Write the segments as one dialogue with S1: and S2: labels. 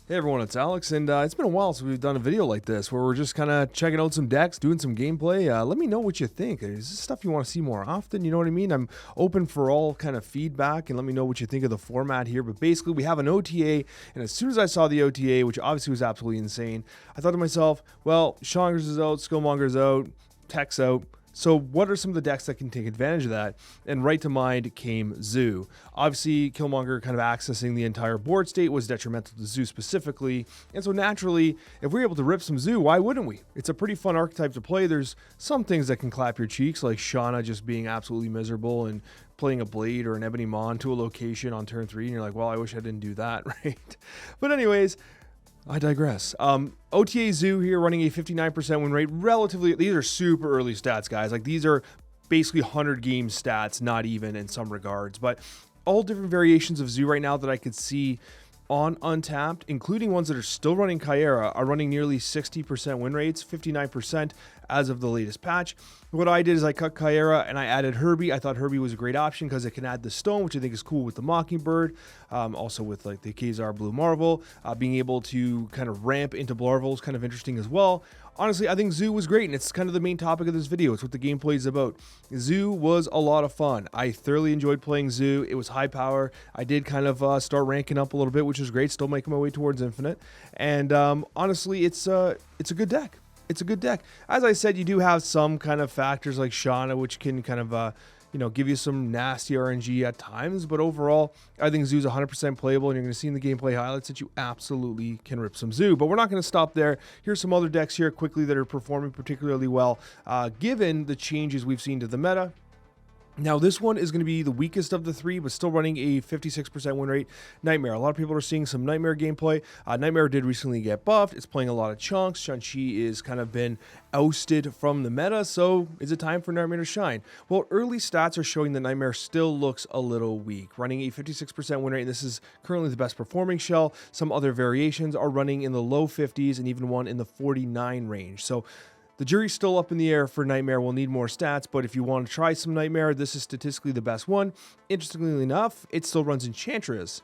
S1: Hey everyone, it's Alex, and it's been a while since we've done a video like this where we're just kind of checking out some decks, doing some gameplay. Let me know what you think. Is this stuff you want to see more often? You know what I mean? I'm open for all kind of feedback, and let me know what you think of the format here. But basically, we have an OTA, and as soon as I saw the OTA, which obviously was absolutely insane, I thought to myself, well, Shongers is out, Skillmonger's out, Tech's out. So what are some of the decks that can take advantage of that? And right to mind came Zoo. Obviously, Killmonger kind of accessing the entire board state was detrimental to Zoo specifically. And so naturally, if we're able to rip some Zoo, why wouldn't we? It's a pretty fun archetype to play. There's some things that can clap your cheeks, like Shauna just being absolutely miserable and playing a Blade or an Ebony Mon to a location on turn 3. And you're like, well, I wish I didn't do that, right? But anyways, I digress. OTA Zoo here running a 59% win rate. Relatively, these are super early stats, guys. Like these are basically 100 game stats, not even in some regards. But all different variations of Zoo right now that I could see on Untapped, including ones that are still running Kyera, are running nearly 60% win rates, 59% as of the latest patch. What I did is I cut Kyera and I added Herbie. I thought Herbie was a great option because it can add the stone, which I think is cool with the Mockingbird, also with like the Khazar Blue Marvel. Being able to kind of ramp into Blarvel is kind of interesting as well. Honestly, I think Zoo was great, and it's kind of the main topic of this video. It's what the gameplay is about. Zoo was a lot of fun. I thoroughly enjoyed playing Zoo. It was high power. I did kind of start ranking up a little bit, which is great. Still making my way towards Infinite. And honestly, it's a good deck. It's a good deck. As I said, you do have some kind of factors like Shauna, which can kind of give you some nasty RNG at times, but overall, I think Zoo's 100% playable, and you're going to see in the gameplay highlights that you absolutely can rip some Zoo. But we're not going to stop there. Here's some other decks here quickly that are performing particularly well, given the changes we've seen to the meta. Now, this one is going to be the weakest of the three, but still running a 56% win rate. Nightmare. A lot of people are seeing some Nightmare gameplay. Nightmare did recently get buffed. It's playing a lot of chunks. Shang-Chi is kind of been ousted from the meta, so is it time for Nightmare to shine? Well, early stats are showing that Nightmare still looks a little weak, running a 56% win rate, and this is currently the best performing shell. Some other variations are running in the low 50s and even one in the 49 range. So the jury's still up in the air for Nightmare. We'll need more stats, but if you want to try some Nightmare, this is statistically the best one. Interestingly enough, it still runs Enchantress.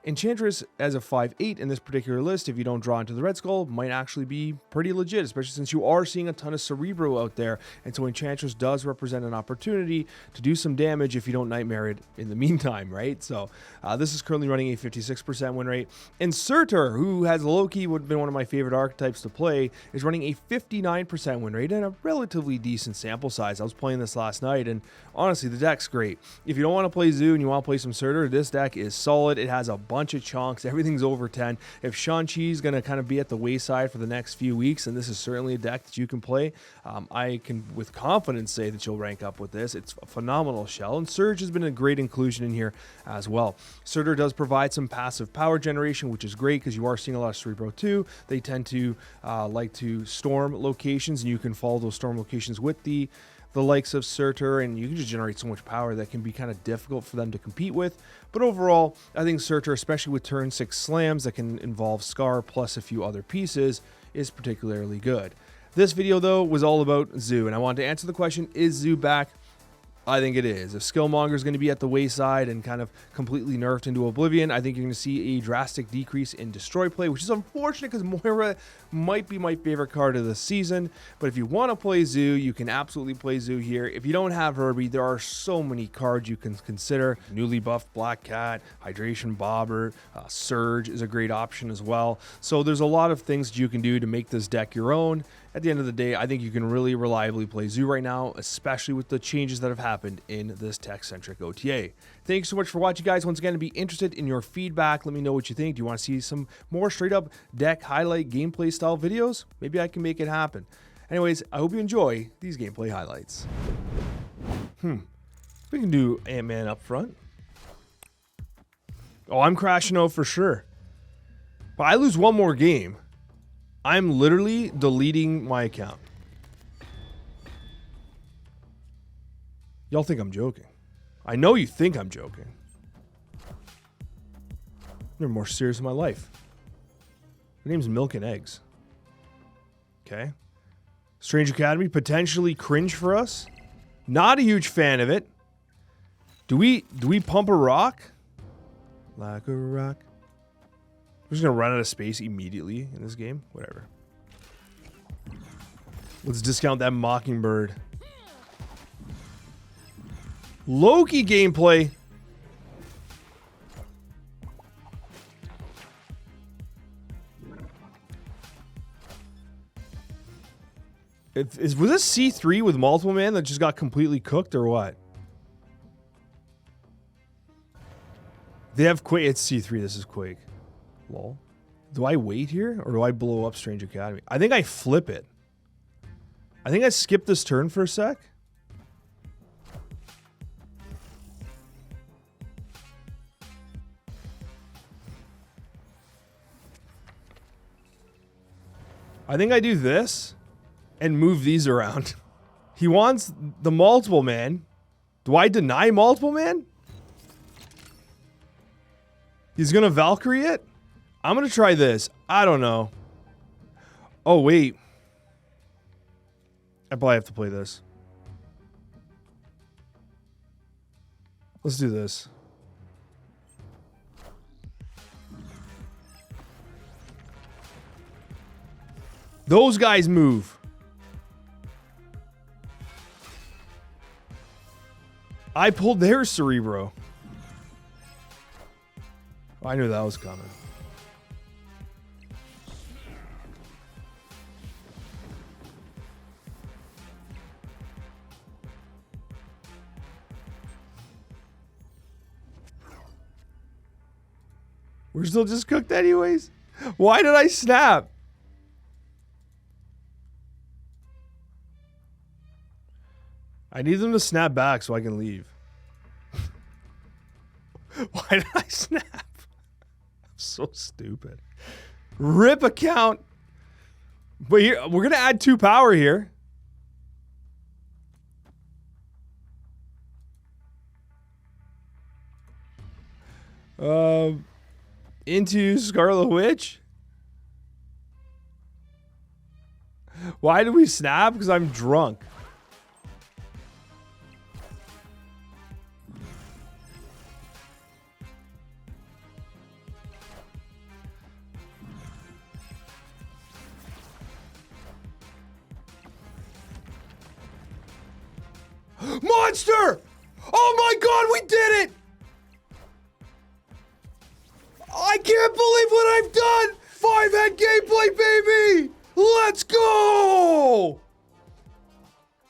S1: Enchantress as a 5/8 in this particular list, if you don't draw into the Red Skull, might actually be pretty legit, especially since you are seeing a ton of Cerebro out there. And so Enchantress does represent an opportunity to do some damage if you don't Nightmare it in the meantime, right? So this is currently running a 56% win rate. And Surtur, who has low-key would have been one of my favorite archetypes to play, is running a 59% win rate and a relatively decent sample size. I was playing this last night, and honestly, the deck's great. If you don't want to play Zoo and you want to play some Surtur, this deck is solid. It has a bunch of chunks. Everything's over 10. If Shang-Chi is going to kind of be at the wayside for the next few weeks, and this is certainly a deck that you can play, I can with confidence say that you'll rank up with this. It's a phenomenal shell, and Surge has been a great inclusion in here as well. Surtur does provide some passive power generation, which is great because you are seeing a lot of Cerebro too. They tend to like to storm locations, and you can follow those storm locations with the likes of Surtur, and you can just generate so much power that can be kind of difficult for them to compete with. But overall, I think Surtur, especially with turn 6 slams that can involve Scar plus a few other pieces, is particularly good. This video, though, was all about Zoo, and I wanted to answer the question, is Zoo back? I think it is. If Skillmonger is going to be at the wayside and kind of completely nerfed into oblivion, I think you're going to see a drastic decrease in destroy play, which is unfortunate because Moira might be my favorite card of the season. But if you want to play Zoo, you can absolutely play Zoo here. If you don't have Herbie, there are so many cards you can consider. Newly buffed Black Cat, Hydration Bobber, Surge is a great option as well. So there's a lot of things that you can do to make this deck your own. At the end of the day, I think you can really reliably play Zoo right now, especially with the changes that have happened in this tech-centric OTA. Thank you so much for watching, guys. Once again, I'd be interested in your feedback. Let me know what you think. Do you want to see some more straight-up deck highlight gameplay style videos? Maybe I can make it happen. Anyways, I hope you enjoy these gameplay highlights. We can do Ant-Man up front. Oh, I'm crashing out for sure. But I lose one more game, I'm literally deleting my account. Y'all think I'm joking. I know you think I'm joking. You're more serious in my life. My name's Milk and Eggs. Okay. Strange Academy, potentially cringe for us. Not a huge fan of it. Do we pump a rock? Like a rock. We're just gonna run out of space immediately in this game. Whatever. Let's discount that Mockingbird. Loki gameplay. Was this C3 with multiple man that just got completely cooked or what? They have Quake. It's C3. This is Quake. Lol. Do I wait here or do I blow up Strange Academy? I think I flip it. I think I skip this turn for a sec. I think I do this and move these around. He wants the multiple man. Do I deny multiple man? He's gonna Valkyrie it? I'm gonna try this. I don't know. Oh, wait. I probably have to play this. Let's do this. Those guys move. I pulled their Cerebro. Oh, I knew that was coming. We're still just cooked anyways. Why did I snap? I need them to snap back so I can leave. Why did I snap? I'm so stupid. Rip account. But here, we're going to add 2 power here. Into Scarlet Witch. Why did we snap? Because I'm drunk. Monster! Oh my god, we did it! I can't believe what I've done! 5-head gameplay, baby! Let's go!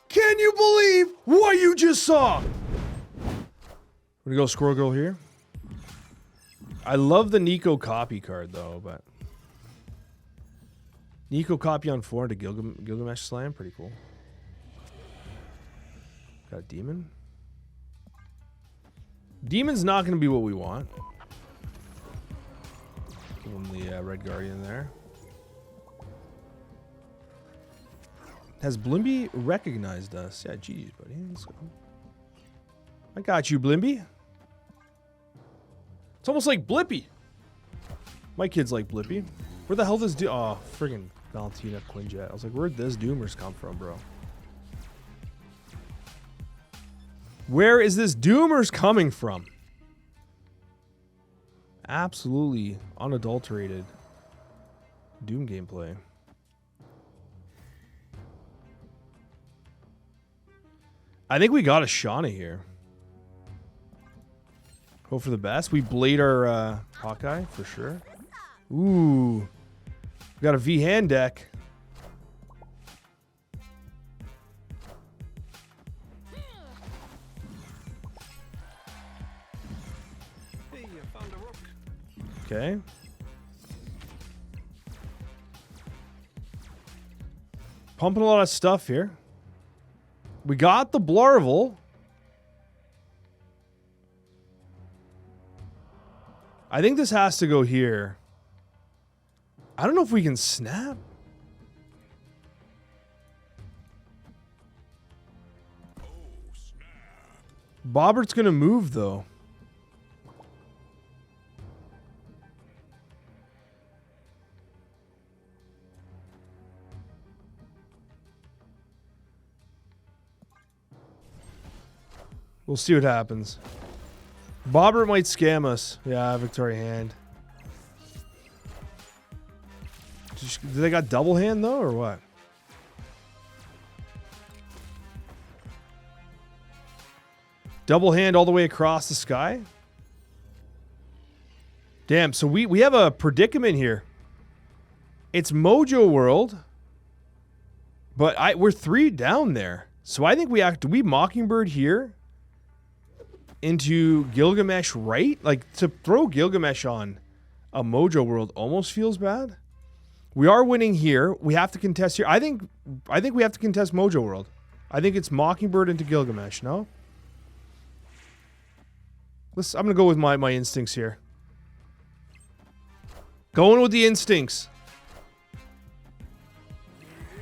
S1: Can you believe what you just saw? We're gonna go Squirrel Girl here. I love the Nico copy card though, but Nico copy on 4 into Gilgamesh Slam, pretty cool. Got a demon. Demon's not gonna be what we want. Give him the Red Guardian there. Has Blimby recognized us? Yeah, geez, buddy. Let's go. I got you, Blimby. It's almost like Blippy. My kids like Blippy. Where the hell does oh, friggin' Valentina Quinjet. I was like, where'd this Doomers come from, bro? Where is this Doomers coming from? Absolutely unadulterated Doom gameplay. I think we got a Shauna here. Hope for the best. We blade our Hawkeye for sure. Ooh. We got a V-hand deck. Okay. Pumping a lot of stuff here. We got the Blarvel. I think this has to go here. I don't know if we can snap. Bobbert's gonna move though. We'll see what happens. Bobbert might scam us. Yeah, Victoria Hand. Do they got double hand though, or what? Double hand all the way across the sky? Damn, so we have a predicament here. It's Mojo World, but we're 3 down there. So I think do we Mockingbird here into Gilgamesh, right? Like, to throw Gilgamesh on a Mojo World almost feels bad. We are winning here. We have to contest here. I think we have to contest Mojo World. I think it's Mockingbird into Gilgamesh, no? I'm going to go with my instincts here. Going with the instincts.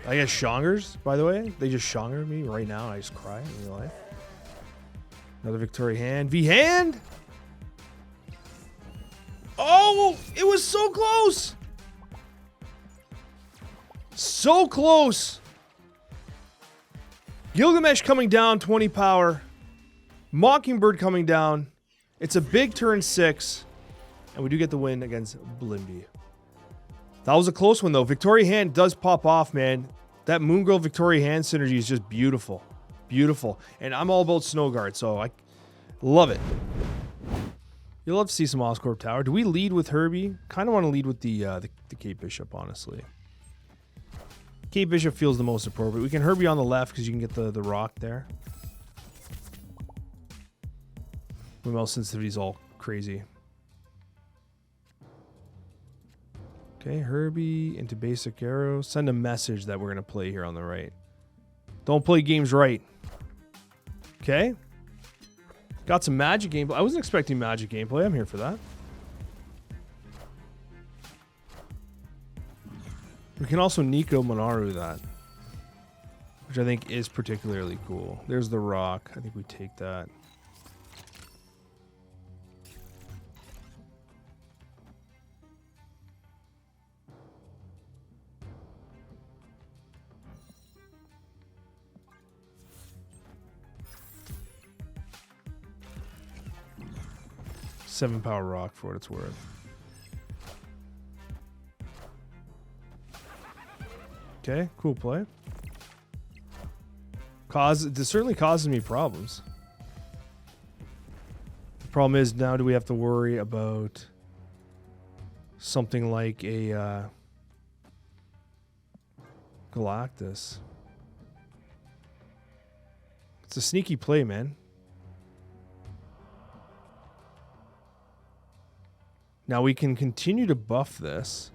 S1: I guess Shongers, by the way. They just Shonger me right now. I just cry in real life. Another Victoria hand. V-hand! Oh, it was so close! So close! Gilgamesh coming down, 20 power. Mockingbird coming down. It's a big turn 6. And we do get the win against Blimby. That was a close one, though. Victoria Hand does pop off, man. That Moon Girl Victoria Hand synergy is just beautiful. Beautiful. And I'm all about Snow Guard, so I love it. You'll love to see some Oscorp Tower. Do we lead with Herbie? Kind of want to lead with the Cape Bishop, honestly. Cape Bishop feels the most appropriate. We can Herbie on the left because you can get the rock there. Windmill sensitivity's all crazy. Okay, Herbie into basic arrow. Send a message that we're going to play here on the right. Don't play games right. Okay. Got some magic gameplay. I wasn't expecting magic gameplay. I'm here for that. We can also Nico Monaru that, which I think is particularly cool. There's the rock. I think we take that. Seven power rock for what it's worth. Okay, cool play. This certainly causes me problems. The problem is now do we have to worry about something like a Galactus? It's a sneaky play, man. Now we can continue to buff this.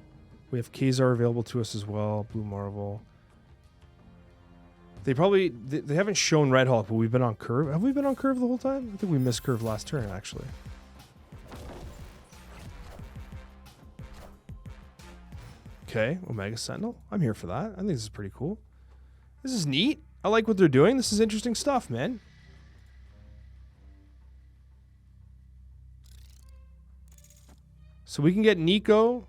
S1: We have Khazar available to us as well. Blue Marvel. They haven't shown Red Hulk, but we've been on curve. Have we been on curve the whole time? I think we missed curve last turn, actually. Okay, Omega Sentinel. I'm here for that. I think this is pretty cool. This is neat. I like what they're doing. This is interesting stuff, man. So we can get Nico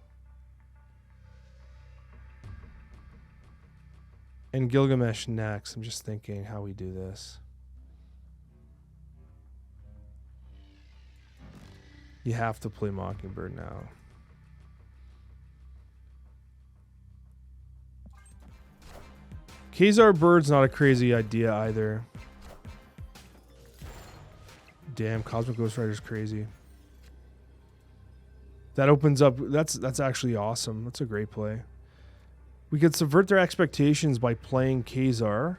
S1: and Gilgamesh next. I'm just thinking how we do this. You have to play Mockingbird now. Khazar Bird's not a crazy idea either. Damn, Cosmic Ghost Rider's crazy. That opens up. That's actually awesome. That's a great play. We could subvert their expectations by playing Khazar.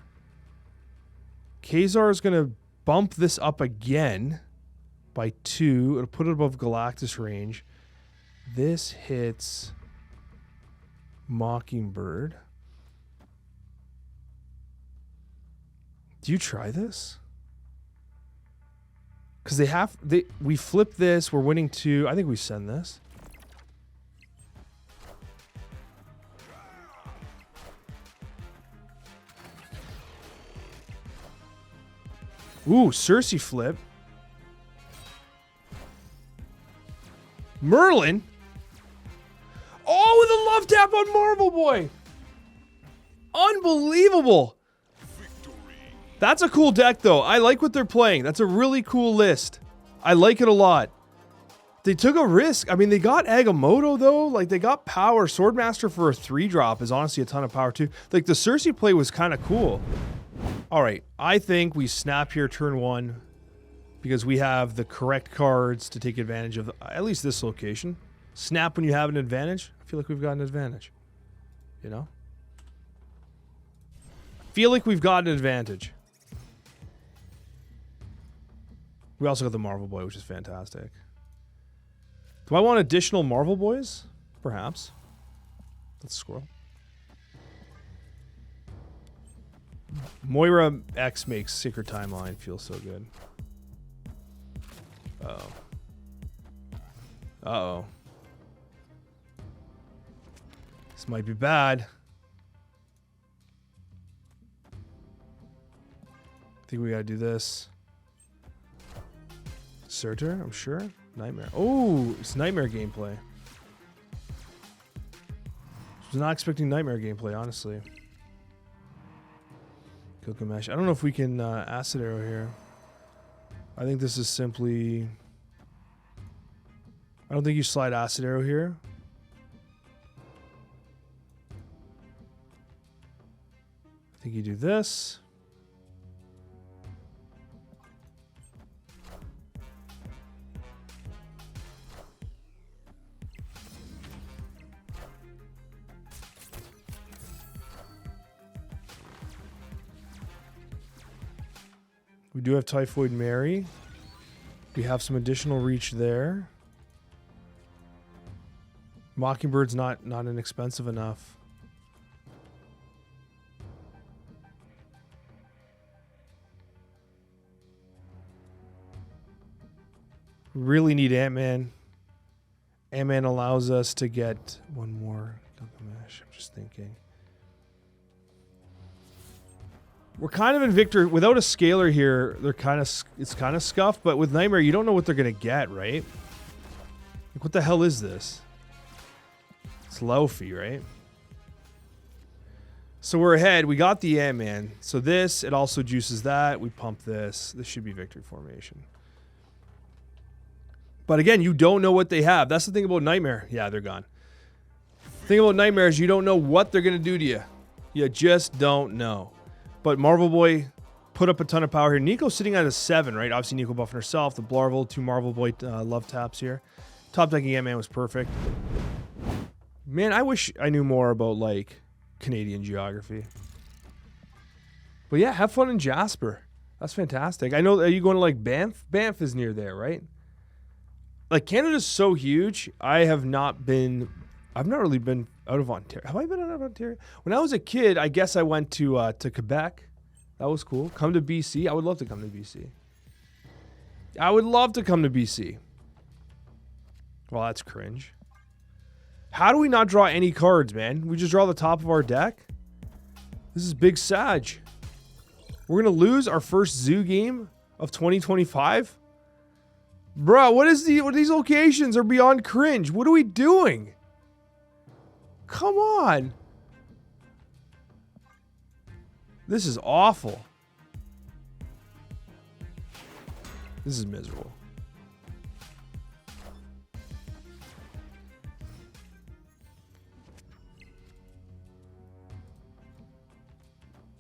S1: Khazar is going to bump this up again by 2. It'll put it above Galactus range. This hits Mockingbird. Do you try this? Because we flip this. We're winning 2. I think we send this. Ooh, Cersei flip. Merlin. Oh, with a love tap on Marvel Boy. Unbelievable. That's a cool deck, though. I like what they're playing. That's a really cool list. I like it a lot. They took a risk. I mean, they got Agamotto, though. Like, they got power. Swordmaster for a 3-drop is honestly a ton of power, too. Like, the Cersei play was kind of cool. All right. I think we snap here turn 1 because we have the correct cards to take advantage of at least this location. Snap when you have an advantage. I feel like we've got an advantage. You know? Feel like we've got an advantage. We also got the Marvel Boy, which is fantastic. Do I want additional Marvel Boys? Perhaps. Let's scroll. Moira X makes Secret Timeline feel so good. Uh-oh. Uh-oh. This might be bad. I think we gotta do this. Surtur, I'm sure. Nightmare. Oh, it's Nightmare gameplay. I was not expecting Nightmare gameplay, honestly. Gilgamesh. I don't know if we can Acid Arrow here. I think this is simply... I don't think you slide Acid Arrow here. I think you do this. We do have Typhoid Mary. We have some additional reach there. Mockingbird's not inexpensive enough. Really need Ant-Man. Ant-Man allows us to get one more Gilgamesh. I'm just thinking. We're kind of in Victor without a scaler here. It's kind of scuffed, but with Nightmare, you don't know what they're gonna get, right? Like, what the hell is this? It's Laufey, right? So we're ahead. We got the Ant-Man. So this, it also juices that. We pump this. This should be victory formation. But again, you don't know what they have. That's the thing about Nightmare. Yeah, they're gone. The thing about Nightmare is you don't know what they're gonna do to you. You just don't know. But Marvel Boy put up a ton of power here. Nico's sitting at a 7, right? Obviously, Nico buffing herself. The Blarvel, 2 Marvel Boy love taps here. Top decking Ant-Man was perfect. Man, I wish I knew more about, like, Canadian geography. But yeah, have fun in Jasper. That's fantastic. I know, are you going to, like, Banff? Banff is near there, right? Like, Canada's so huge. I've not really been out of Ontario. Have I been out of Ontario? When I was a kid, I guess I went to Quebec. That was cool. Come to BC. I would love to come to BC. I would love to come to BC. Well, that's cringe. How do we not draw any cards, man? We just draw the top of our deck? This is big Sag. We're going to lose our first zoo game of 2025? Bruh, what these locations are beyond cringe. What are we doing? Come on. This is awful. This is miserable.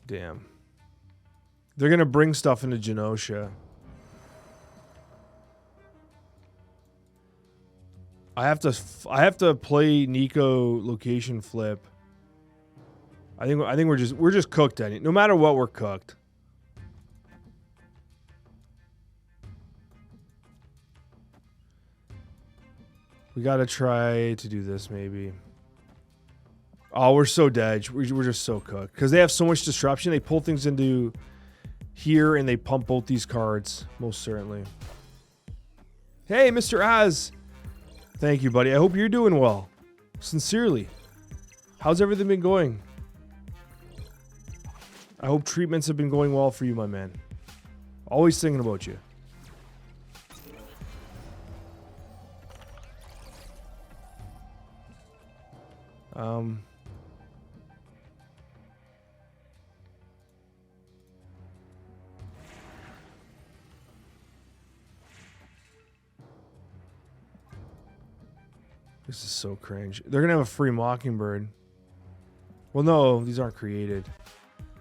S1: Damn. They're going to bring stuff into Genosha. I have to play Nico location flip. I think we're just cooked at it. No matter what, we're cooked. We got to try to do this maybe. Oh, we're so dead. We're just so cooked. Because they have so much disruption. They pull things into here and they pump both these cards. Most certainly. Hey, Mr. Az. Thank you, buddy. I hope you're doing well. Sincerely. How's everything been going? I hope treatments have been going well for you, my man. Always thinking about you. This is so cringe. They're gonna have a free Mockingbird. Well, no, these aren't created,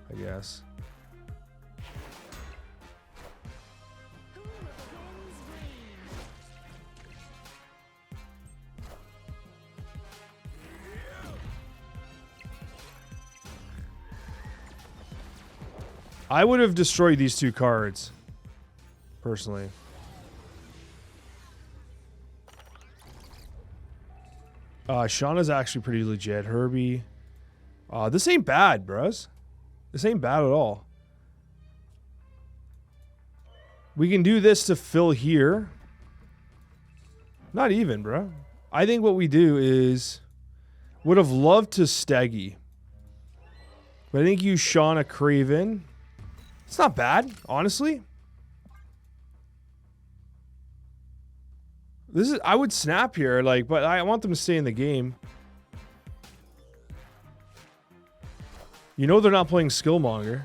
S1: I guess. I would have destroyed these two cards, personally. Shauna's actually pretty legit. Herbie. This ain't bad, bros. This ain't bad at all. We can do this to fill here. Not even, bro. I think what we do is... Would have loved to Steggy. But I think you Shauna Craven. It's not bad, honestly. This is... I would snap here, like, but I want them to stay in the game. You know they're not playing Skillmonger.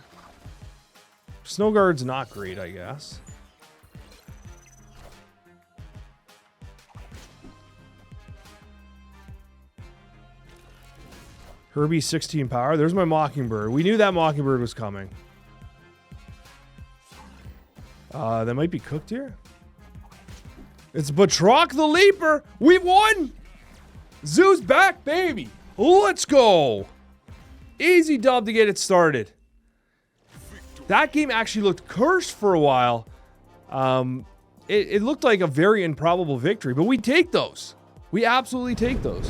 S1: Snowguard's not great, I guess. Herbie 16 power. There's my Mockingbird. We knew that Mockingbird was coming. That might be cooked here. It's Batroc the Leaper. We won. Zoo's back, baby. Let's go. Easy dub to get it started. That game actually looked cursed for a while. It looked like a very improbable victory, but we take those. We absolutely take those.